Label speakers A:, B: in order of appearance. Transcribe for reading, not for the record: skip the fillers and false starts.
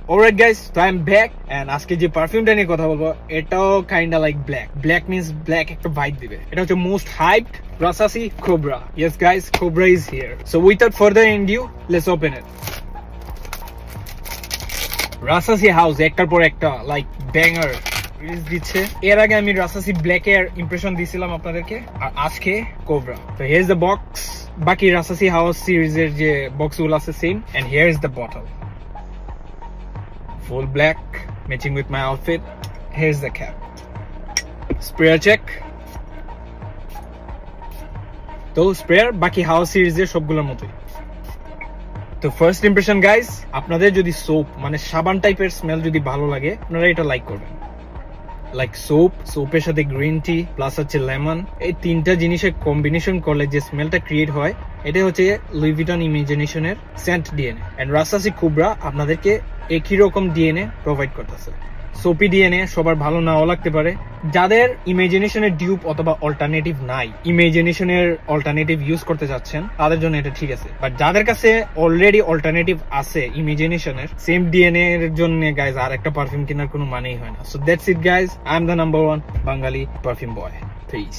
A: Alright guys, so I'm back and আজকে যে পারফিউমটা নিয়ে কথা বলবো এটাও kinda like black. Black means black একটা vibe দিবে। এটা হচ্ছে most hyped Rasasi Cobra. Yes guys, Cobra is here. So without further ado, let's open it. Rasasi House একটার পর একটা like banger রিলিজ দিচ্ছে। এর আগে আমি Rasasi Black এর ইমপ্রেশন দিছিলাম আপনাদেরকে আর আজকে Cobra. So here's the box. বাকি Rasasi House series এর যে বক্সগুলো আছে same and here is the bottle. Full black, matching with my outfit. Here's the cap. Sprayer check. তো sprayer বাকি হাউস সিরিজের সবগুলোর মতোই। তো ফার্স্ট ইমপ্রেশন গাইস, আপনাদের যদি সোপ মানে সাবান টাইপের স্মেল যদি ভালো লাগে আপনারা এটা লাইক করবেন। লাইক সোপের সাথে গ্রিন টি প্লাস হচ্ছে লেমন, এই তিনটা জিনিসের কম্বিনেশন করলে যে স্মেলটা ক্রিয়েট হয় এটা হচ্ছে লুই ভিটন ইমাজিনেশনের scent DNA and Rasasi Cobra আপনাদেরকে একই রকম ডিএনএ প্রোভাইড করতেছে। সোপি ডিএনএ সবার ভালো নাও লাগতে পারে, যাদের ইমাজিনেশনের ডিউপ অথবা অল্টারনেটিভ নাই, ইমাজিনেশনের অল্টারনেটিভ ইউজ করতে যাচ্ছেন তাদের জন্য এটা ঠিক আছে, বাট যাদের কাছে অলরেডি অল্টারনেটিভ আছে ইমাজিনেশনের সেম ডিএনএ এর জন্য গাইজ আর একটা পারফিউম কেনার কোনো মানেই হয় না। So that's it guys, I am the number 1 Bangali perfume boy. Piece.